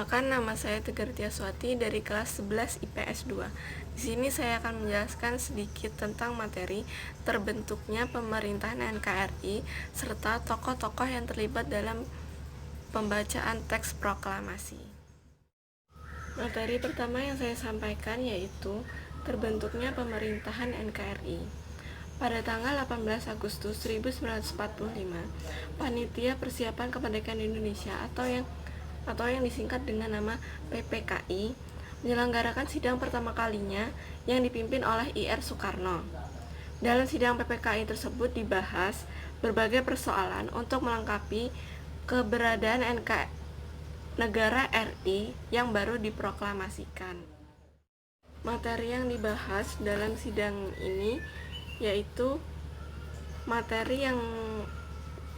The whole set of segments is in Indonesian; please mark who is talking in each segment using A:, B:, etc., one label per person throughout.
A: Perkenalkan, nama saya Tegar Tiaswati dari kelas 11 IPS 2. Di sini saya akan menjelaskan sedikit tentang materi terbentuknya pemerintahan NKRI serta tokoh-tokoh yang terlibat dalam pembacaan teks proklamasi. Materi pertama yang saya sampaikan yaitu terbentuknya pemerintahan NKRI. Pada tanggal 18 Agustus 1945, Panitia Persiapan Kemerdekaan Indonesia atau yang disingkat dengan nama PPKI menyelenggarakan sidang pertama kalinya yang dipimpin oleh IR Soekarno. Dalam sidang PPKI tersebut dibahas berbagai persoalan untuk melengkapi keberadaan negara RI yang baru diproklamasikan. Materi yang dibahas dalam sidang ini yaitu materi yang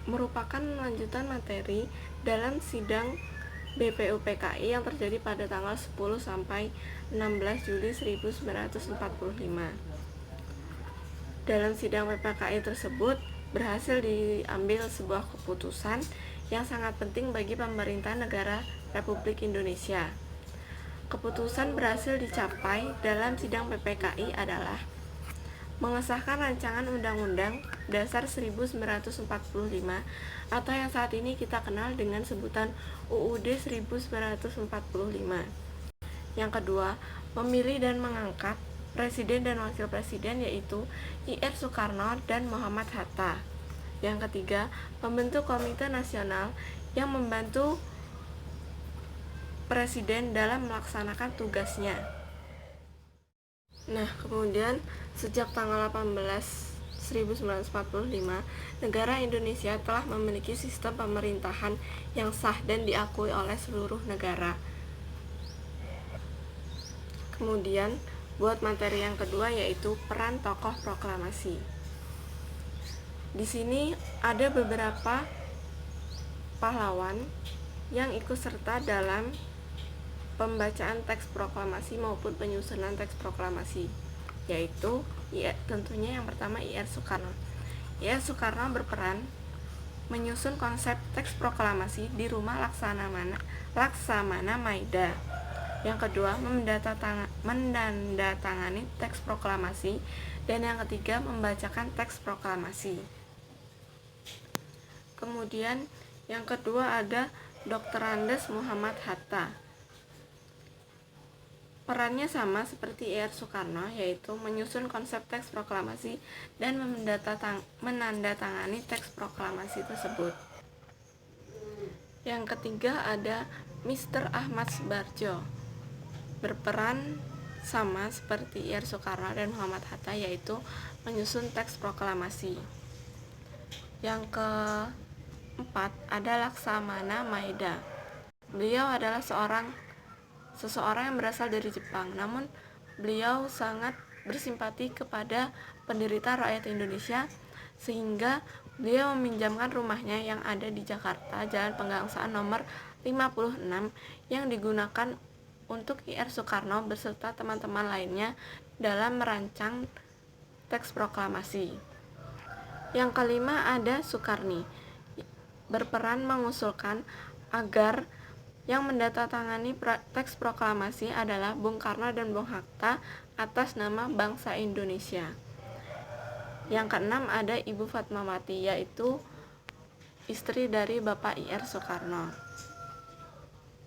A: merupakan lanjutan materi dalam sidang BPUPKI yang terjadi pada tanggal 10 sampai 16 Juli 1945. Dalam sidang PPKI tersebut berhasil diambil sebuah keputusan yang sangat penting bagi pemerintah negara Republik Indonesia. Keputusan berhasil dicapai dalam sidang PPKI adalah mengesahkan rancangan Undang-Undang Dasar 1945 atau yang saat ini kita kenal dengan sebutan UUD 1945. Yang kedua, memilih dan mengangkat presiden dan wakil presiden yaitu IR Soekarno dan Muhammad Hatta. Yang ketiga, membentuk komite nasional yang membantu presiden dalam melaksanakan tugasnya. Nah, kemudian sejak tanggal 18/1945, negara Indonesia telah memiliki sistem pemerintahan yang sah dan diakui oleh seluruh negara. Kemudian, buat materi yang kedua yaitu peran tokoh proklamasi. Di sini ada beberapa pahlawan yang ikut serta dalam pembacaan teks proklamasi maupun penyusunan teks proklamasi, yaitu tentunya yang pertama IR Soekarno. IR Soekarno berperan menyusun konsep teks proklamasi di rumah Laksamana Maida. Yang kedua, menandatangani teks proklamasi, dan yang ketiga, membacakan teks proklamasi. Kemudian yang kedua ada Dr. Andes Muhammad Hatta. Perannya sama seperti IR Soekarno, yaitu menyusun konsep teks proklamasi dan menandatangani teks proklamasi tersebut. Yang ketiga ada Mr. Ahmad Subarjo. Berperan sama seperti IR Soekarno dan Muhammad Hatta, yaitu menyusun teks proklamasi. Yang keempat ada Laksamana Maida. Beliau adalah seseorang yang berasal dari Jepang, namun beliau sangat bersimpati kepada penderitaan rakyat Indonesia sehingga beliau meminjamkan rumahnya yang ada di Jakarta, Jalan Pegangsaan nomor 56 yang digunakan untuk IR Soekarno beserta teman-teman lainnya dalam merancang teks proklamasi. Yang kelima ada Soekarni. Berperan mengusulkan agar yang mendatangani teks proklamasi adalah Bung Karno dan Bung Hatta atas nama bangsa Indonesia. Yang keenam ada Ibu Fatmawati, yaitu istri dari Bapak IR Soekarno.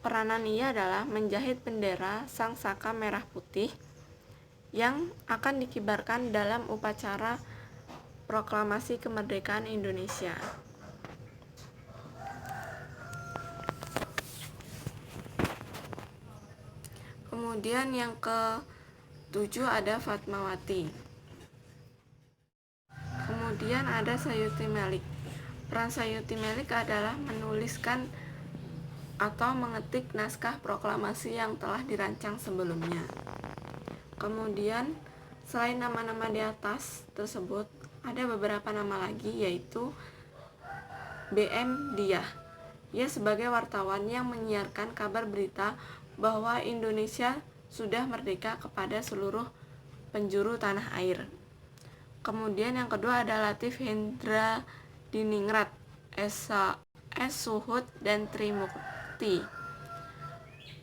A: Peranan ia adalah menjahit bendera Sang Saka Merah Putih yang akan dikibarkan dalam upacara proklamasi kemerdekaan Indonesia. Kemudian yang ke-7 ada Fatmawati. Kemudian ada Sayuti Melik. Peran Sayuti Melik adalah menuliskan atau mengetik naskah proklamasi yang telah dirancang sebelumnya. Kemudian selain nama-nama di atas tersebut, ada beberapa nama lagi yaitu BM Diah. Ia sebagai wartawan yang menyiarkan kabar berita bahwa Indonesia sudah merdeka kepada seluruh penjuru tanah air. Kemudian yang kedua ada Latif Hendra Diningrat, S. Suhud, dan Trimukti.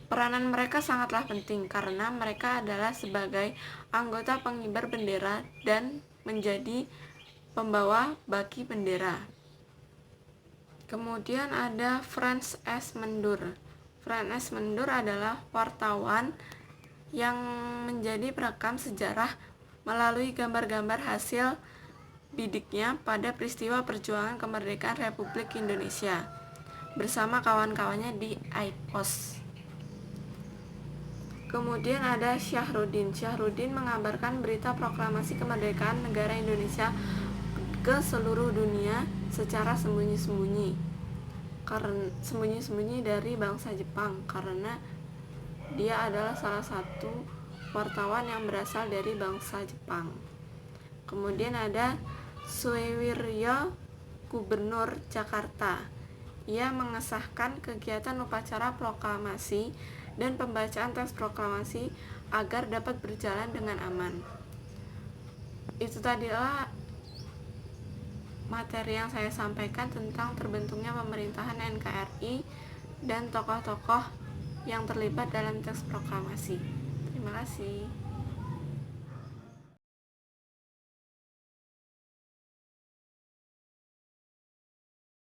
A: Peranan mereka sangatlah penting karena mereka adalah sebagai anggota pengibar bendera dan menjadi pembawa baki bendera. Kemudian ada Frans S. Mendur. Frans S. Mendur adalah wartawan yang menjadi perekam sejarah melalui gambar-gambar hasil bidiknya pada peristiwa perjuangan kemerdekaan Republik Indonesia bersama kawan-kawannya di IPOS. Kemudian ada Syahrudin. Syahrudin mengabarkan berita proklamasi kemerdekaan negara Indonesia ke seluruh dunia secara sembunyi-sembunyi dari bangsa Jepang, karena dia adalah salah satu wartawan yang berasal dari bangsa Jepang. Kemudian ada Suewiryo, Gubernur Jakarta. Ia mengesahkan kegiatan upacara proklamasi dan pembacaan teks proklamasi agar dapat berjalan dengan aman. Itu tadilah materi yang saya sampaikan tentang terbentuknya pemerintahan NKRI dan tokoh-tokoh yang terlibat dalam teks proklamasi. Terima kasih.